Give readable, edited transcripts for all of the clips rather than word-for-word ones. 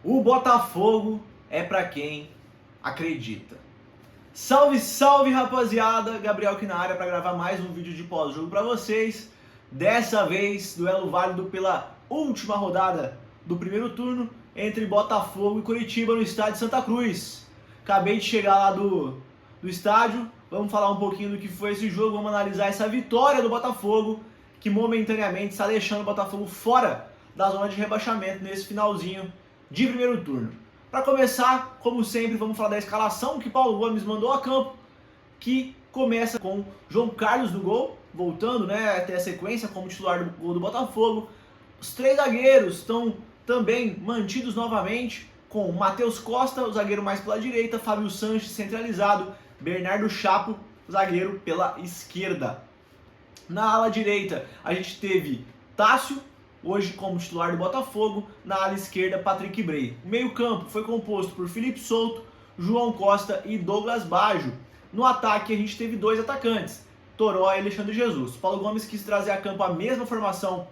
O Botafogo é pra quem acredita. Salve, salve, rapaziada! Gabriel aqui na área para gravar mais um vídeo de pós-jogo para vocês. Dessa vez, duelo válido pela última rodada do primeiro turno entre Botafogo e Coritiba no estádio Santa Cruz. Acabei de chegar lá do estádio, vamos falar um pouquinho do que foi esse jogo, vamos analisar essa vitória do Botafogo, que momentaneamente está deixando o Botafogo fora da zona de rebaixamento nesse finalzinho de primeiro turno. Para começar, como sempre, vamos falar da escalação que Paulo Gomes mandou a campo, que começa com João Carlos no gol, voltando até a sequência como titular do gol do Botafogo. Os três zagueiros estão também mantidos novamente, com Matheus Costa, o zagueiro mais pela direita, Fábio Sanches centralizado, Bernardo Chapo, zagueiro pela esquerda. Na ala direita, a gente teve Tássio, hoje como titular do Botafogo, na ala esquerda, Patrick Bray. O meio-campo foi composto por Felipe Souto, João Costa e Douglas Baggio. No ataque, a gente teve dois atacantes, Toró e Alexandre Jesus. Paulo Gomes quis trazer a campo a mesma formação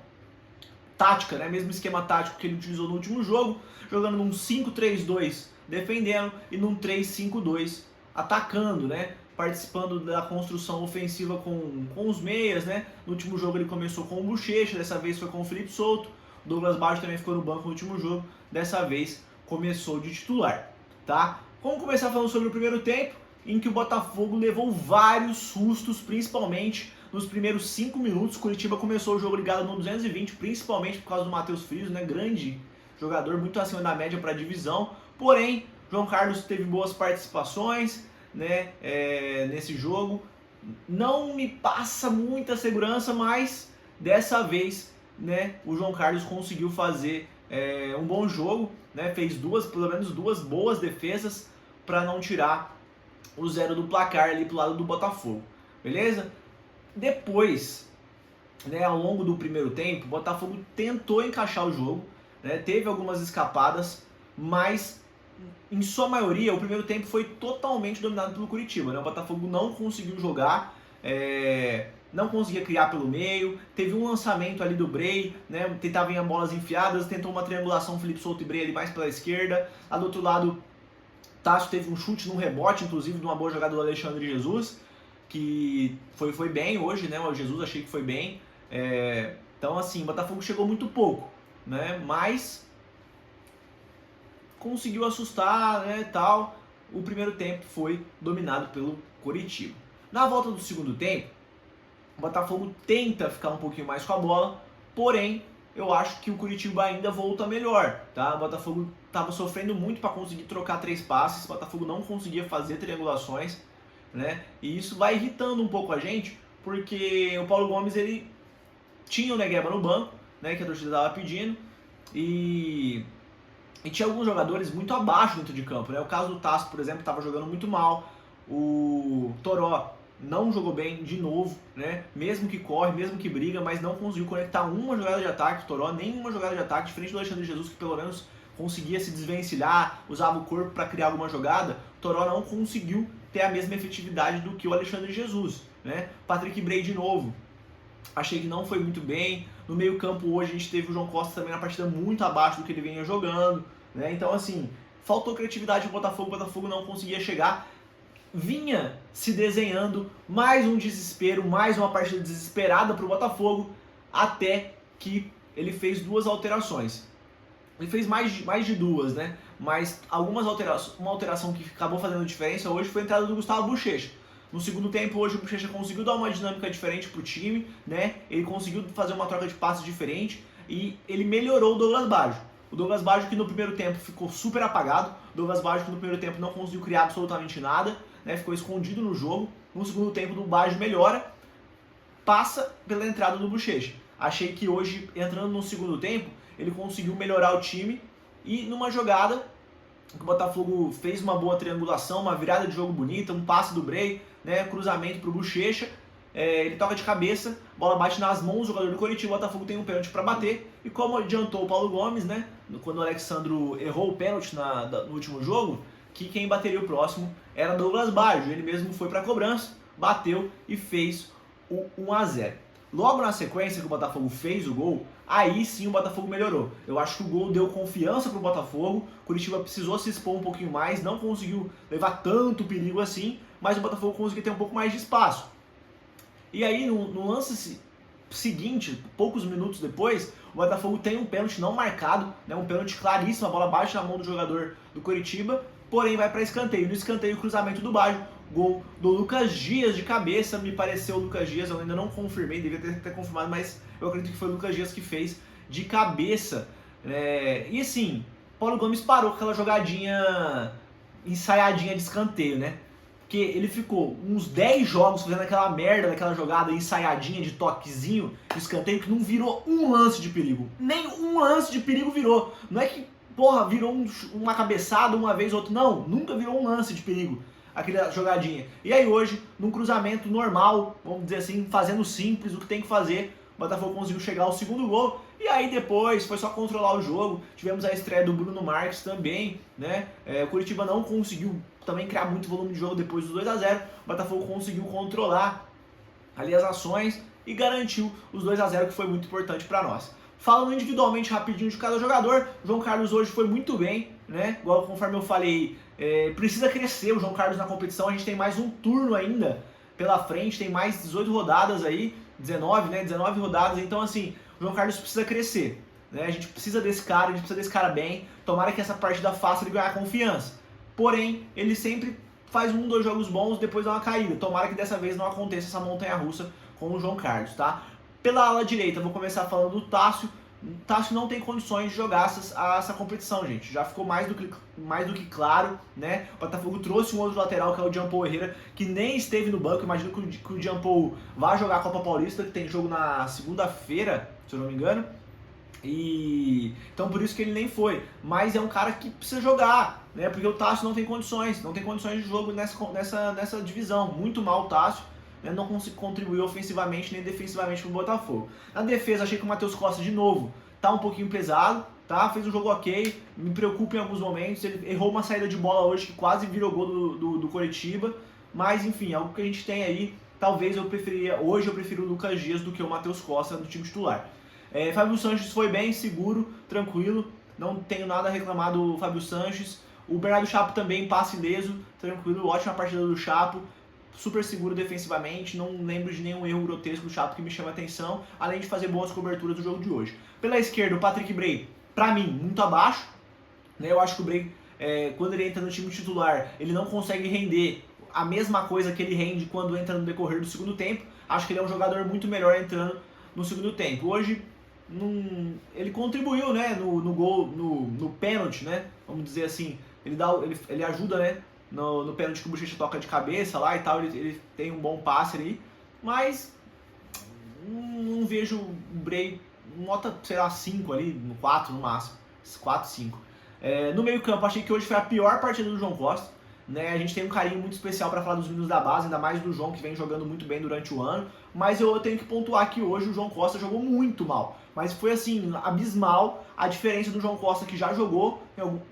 tática, mesmo esquema tático que ele utilizou no último jogo, jogando num 5-3-2 defendendo e num 3-5-2 atacando, participando da construção ofensiva com os meias, No último jogo ele começou com o Bochecha, dessa vez foi com o Felipe Souto. O Douglas Baggio também ficou no banco no último jogo, dessa vez começou de titular, tá? Vamos começar falando sobre o primeiro tempo, em que o Botafogo levou vários sustos, principalmente nos primeiros 5 minutos. Curitiba começou o jogo ligado no 220, principalmente por causa do Matheus Friso, grande jogador, muito acima da média para a divisão. Porém, João Carlos teve boas participações, nesse jogo. Não me passa muita segurança, mas dessa vez, o João Carlos conseguiu fazer um bom jogo, fez pelo menos duas boas defesas para não tirar o zero do placar ali pro lado do Botafogo, beleza? Depois, ao longo do primeiro tempo, o Botafogo tentou encaixar o jogo, teve algumas escapadas, mas em sua maioria o primeiro tempo foi totalmente dominado pelo Curitiba, O Botafogo não conseguiu jogar, não conseguia criar pelo meio, teve um lançamento ali do Bray, tentava em bolas enfiadas, tentou uma triangulação Felipe Souto e Bray ali mais pela esquerda. Lá do outro lado, Tássio teve um chute num rebote, inclusive de uma boa jogada do Alexandre Jesus, que foi bem hoje, O Jesus achei que foi bem. Então assim, o Botafogo chegou muito pouco, mas conseguiu assustar, tal. O primeiro tempo foi dominado pelo Coritiba. Na volta do segundo tempo, o Botafogo tenta ficar um pouquinho mais com a bola, porém, eu acho que o Curitiba ainda volta melhor, tá? O Botafogo estava sofrendo muito para conseguir trocar 3 passes, o Botafogo não conseguia fazer triangulações, E isso vai irritando um pouco a gente, porque o Paulo Gomes, ele tinha o Negueba no banco, que a torcida estava pedindo, e tinha alguns jogadores muito abaixo dentro de campo, O caso do Tássio, por exemplo, estava jogando muito mal. O Toró não jogou bem de novo, Mesmo que corre, mesmo que briga, mas não conseguiu conectar uma jogada de ataque. O Toró nenhuma jogada de ataque, diferente do Alexandre Jesus, que pelo menos conseguia se desvencilhar, usava o corpo para criar alguma jogada. O Toró não conseguiu ter a mesma efetividade do que o Alexandre Jesus, Patrick Bray de novo, achei que não foi muito bem. No meio campo hoje a gente teve o João Costa também na partida muito abaixo do que ele vinha jogando, Então assim, faltou criatividade pro Botafogo, o Botafogo não conseguia chegar. Vinha se desenhando mais um desespero, mais uma partida desesperada para o Botafogo, até que ele fez 2 alterações. Ele fez mais de 2, Mas uma alteração que acabou fazendo diferença hoje foi a entrada do Gustavo Bochecha. No segundo tempo, hoje o Bochecha conseguiu dar uma dinâmica diferente para o time, Ele conseguiu fazer uma troca de passes diferente e ele melhorou o Douglas Baggio. O Douglas Baggio, que no primeiro tempo ficou super apagado, o Douglas Baggio, que no primeiro tempo não conseguiu criar absolutamente nada, ficou escondido no jogo. No segundo tempo, o Baggio melhora, passa pela entrada do Bochecha. Achei que hoje, entrando no segundo tempo, ele conseguiu melhorar o time e numa jogada que o Botafogo fez uma boa triangulação, uma virada de jogo bonita, um passe do Bray, cruzamento para o Bochecha, ele toca de cabeça, bola bate nas mãos do jogador do Coritiba, o Botafogo tem um pênalti para bater, e como adiantou o Paulo Gomes, quando o Alexandro errou o pênalti no último jogo, que quem bateria o próximo era Douglas Baggio, ele mesmo foi para a cobrança, bateu e fez o 1-0. Logo na sequência que o Botafogo fez o gol, aí sim o Botafogo melhorou. Eu acho que o gol deu confiança pro Botafogo, o Curitiba precisou se expor um pouquinho mais, não conseguiu levar tanto perigo assim, mas o Botafogo conseguiu ter um pouco mais de espaço. E aí, no lance seguinte, poucos minutos depois, o Botafogo tem um pênalti não marcado, né, um pênalti claríssimo, a bola bate na mão do jogador do Coritiba, porém vai para escanteio. No escanteio, o cruzamento do Baggio, gol do Lucas Dias de cabeça, me pareceu o Lucas Dias, eu ainda não confirmei, devia ter confirmado, mas eu acredito que foi o Lucas Dias que fez de cabeça. E assim, Paulo Gomes parou com aquela jogadinha ensaiadinha de escanteio, né? Porque ele ficou uns 10 jogos fazendo aquela merda daquela jogada ensaiadinha de toquezinho de escanteio que não virou um lance de perigo. Nem um lance de perigo virou. Não é que, porra, virou uma cabeçada uma vez ou outra. Não, nunca virou um lance de perigo aquela jogadinha. E aí hoje, num cruzamento normal, vamos dizer assim, fazendo simples, o que tem que fazer, o Botafogo conseguiu chegar ao segundo gol. E aí depois foi só controlar o jogo. Tivemos a estreia do Bruno Marques também, né? O Curitiba não conseguiu também criar muito volume de jogo depois do 2-0. O Botafogo conseguiu controlar ali as ações e garantiu os 2-0, que foi muito importante para nós. Falando individualmente rapidinho de cada jogador, o João Carlos hoje foi muito bem, né? Igual conforme eu falei, precisa crescer o João Carlos na competição. A gente tem mais um turno ainda pela frente, tem mais 18 rodadas aí, 19, né? 19 rodadas, então assim, o João Carlos precisa crescer, né? A gente precisa desse cara, a gente precisa desse cara bem. Tomara que essa partida faça ele ganhar confiança. Porém, ele sempre faz 1, 2 jogos bons, depois dá uma caída. Tomara que dessa vez não aconteça essa montanha-russa com o João Carlos, tá? Pela ala direita, vou começar falando do Tássio. O Tássio não tem condições de jogar essa competição, gente. Já ficou mais do que claro, né? O Botafogo trouxe um outro lateral, que é o Jean Paul Herrera, que nem esteve no banco. Imagino que o Jean Paul vai jogar a Copa Paulista, que tem jogo na segunda-feira, se eu não me engano. E então por isso que ele nem foi. Mas é um cara que precisa jogar, né? Porque o Tássio não tem condições de jogo nessa divisão. Muito mal o Tássio, né? Não conseguiu contribuir ofensivamente nem defensivamente pro Botafogo. Na defesa, achei que o Matheus Costa de novo tá um pouquinho pesado, tá? Fez um jogo ok, me preocupa em alguns momentos. Ele errou uma saída de bola hoje que quase virou gol do Coritiba. Mas enfim, algo que a gente tem aí. Talvez hoje eu prefiro o Lucas Dias do que o Matheus Costa no time titular. Fábio Sanches foi bem, seguro, tranquilo, não tenho nada a reclamar do Fábio Sanches. O Bernardo Chapo também, passe ileso, tranquilo, ótima partida do Chapo, super seguro defensivamente, não lembro de nenhum erro grotesco do Chapo que me chama a atenção, além de fazer boas coberturas do jogo de hoje. Pela esquerda, o Patrick Bray, pra mim, muito abaixo, né? Eu acho que o Bray, quando ele entra no time titular, ele não consegue render a mesma coisa que ele rende quando entra no decorrer do segundo tempo. Acho que ele é um jogador muito melhor entrando no segundo tempo. Hoje, ele contribuiu, né, no gol, no pênalti, né, vamos dizer assim, ele ajuda, né, no pênalti que o Bochecha toca de cabeça lá e tal, ele tem um bom passe ali, mas não vejo o Bray, nota, sei lá, 5 ali, no 4 no máximo, 4, 5. No meio campo, achei que hoje foi a pior partida do João Costa, né? A gente tem um carinho muito especial para falar dos meninos da base, ainda mais do João, que vem jogando muito bem durante o ano, mas eu tenho que pontuar que hoje o João Costa jogou muito mal, mas foi assim, abismal a diferença do João Costa, que já jogou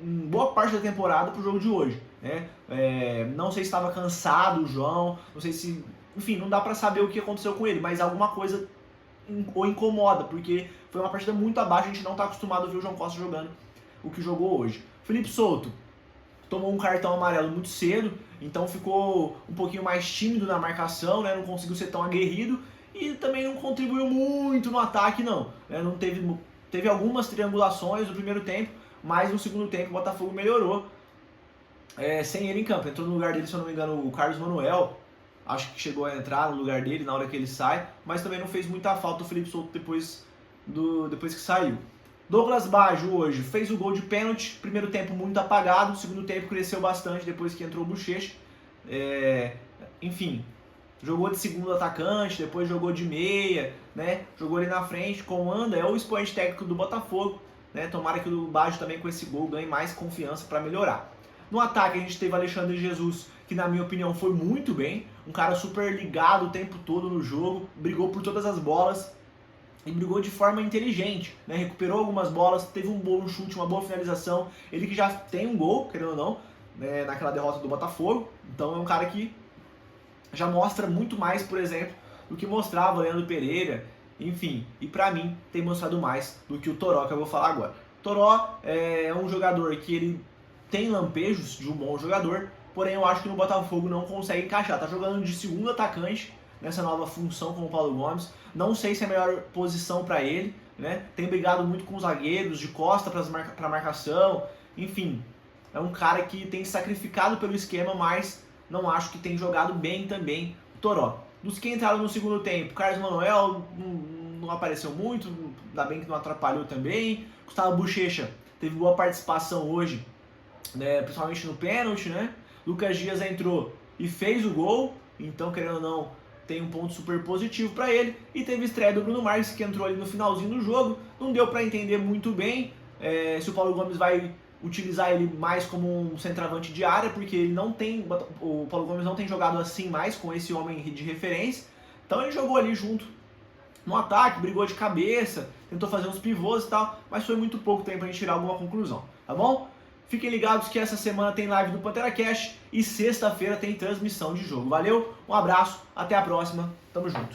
em boa parte da temporada, pro jogo de hoje, né? Não sei se estava cansado o João, não sei se, enfim, não dá para saber o que aconteceu com ele, mas alguma coisa o incomoda, porque foi uma partida muito abaixo, a gente não está acostumado a ver o João Costa jogando o que jogou hoje. Felipe Souto tomou um cartão amarelo muito cedo, então ficou um pouquinho mais tímido na marcação, né? Não conseguiu ser tão aguerrido e também não contribuiu muito no ataque, não. Não teve algumas triangulações no primeiro tempo, mas no segundo tempo o Botafogo melhorou sem ele em campo. Entrou no lugar dele, se eu não me engano, o Carlos Manuel, acho que chegou a entrar no lugar dele na hora que ele sai, mas também não fez muita falta o Felipe Souto depois que saiu. Douglas Baggio hoje fez o gol de pênalti, primeiro tempo muito apagado, segundo tempo cresceu bastante depois que entrou o Bochecha. Enfim, jogou de segundo atacante, depois jogou de meia, né? Jogou ali na frente, comanda, é o expoente técnico do Botafogo, né? Tomara que o Baggio também com esse gol ganhe mais confiança para melhorar. No ataque a gente teve Alexandre Jesus, que na minha opinião foi muito bem, um cara super ligado o tempo todo no jogo, brigou por todas as bolas, e brigou de forma inteligente, né? Recuperou algumas bolas, teve um bom chute, uma boa finalização. Ele que já tem um gol, querendo ou não, né, naquela derrota do Botafogo. Então é um cara que já mostra muito mais, por exemplo, do que mostrava o Leandro Pereira, enfim, e pra mim tem mostrado mais do que o Toró, que eu vou falar agora. O Toró é um jogador que ele tem lampejos de um bom jogador, porém eu acho que no Botafogo não consegue encaixar. Tá jogando de segundo atacante nessa nova função com o Paulo Gomes. Não sei se é a melhor posição para ele, né? Tem brigado muito com os zagueiros, de costa para marcação, enfim. É um cara que tem sacrificado pelo esquema, mas não acho que tem jogado bem também o Toró. Dos que entraram no segundo tempo, Carlos Manuel não apareceu muito, ainda bem que não atrapalhou também. Gustavo Bochecha teve boa participação hoje, né, principalmente no pênalti, né? Lucas Dias entrou e fez o gol, então querendo ou não, tem um ponto super positivo para ele. E teve a estreia do Bruno Marques, que entrou ali no finalzinho do jogo, não deu para entender muito bem se o Paulo Gomes vai utilizar ele mais como um centroavante de área, porque ele não tem, o Paulo Gomes não tem jogado assim mais com esse homem de referência. Então ele jogou ali junto no ataque, brigou de cabeça, tentou fazer uns pivôs e tal, mas foi muito pouco tempo pra gente tirar alguma conclusão, tá bom? Fiquem ligados que essa semana tem live do Pantera Cash e sexta-feira tem transmissão de jogo. Valeu, um abraço, até a próxima, tamo junto.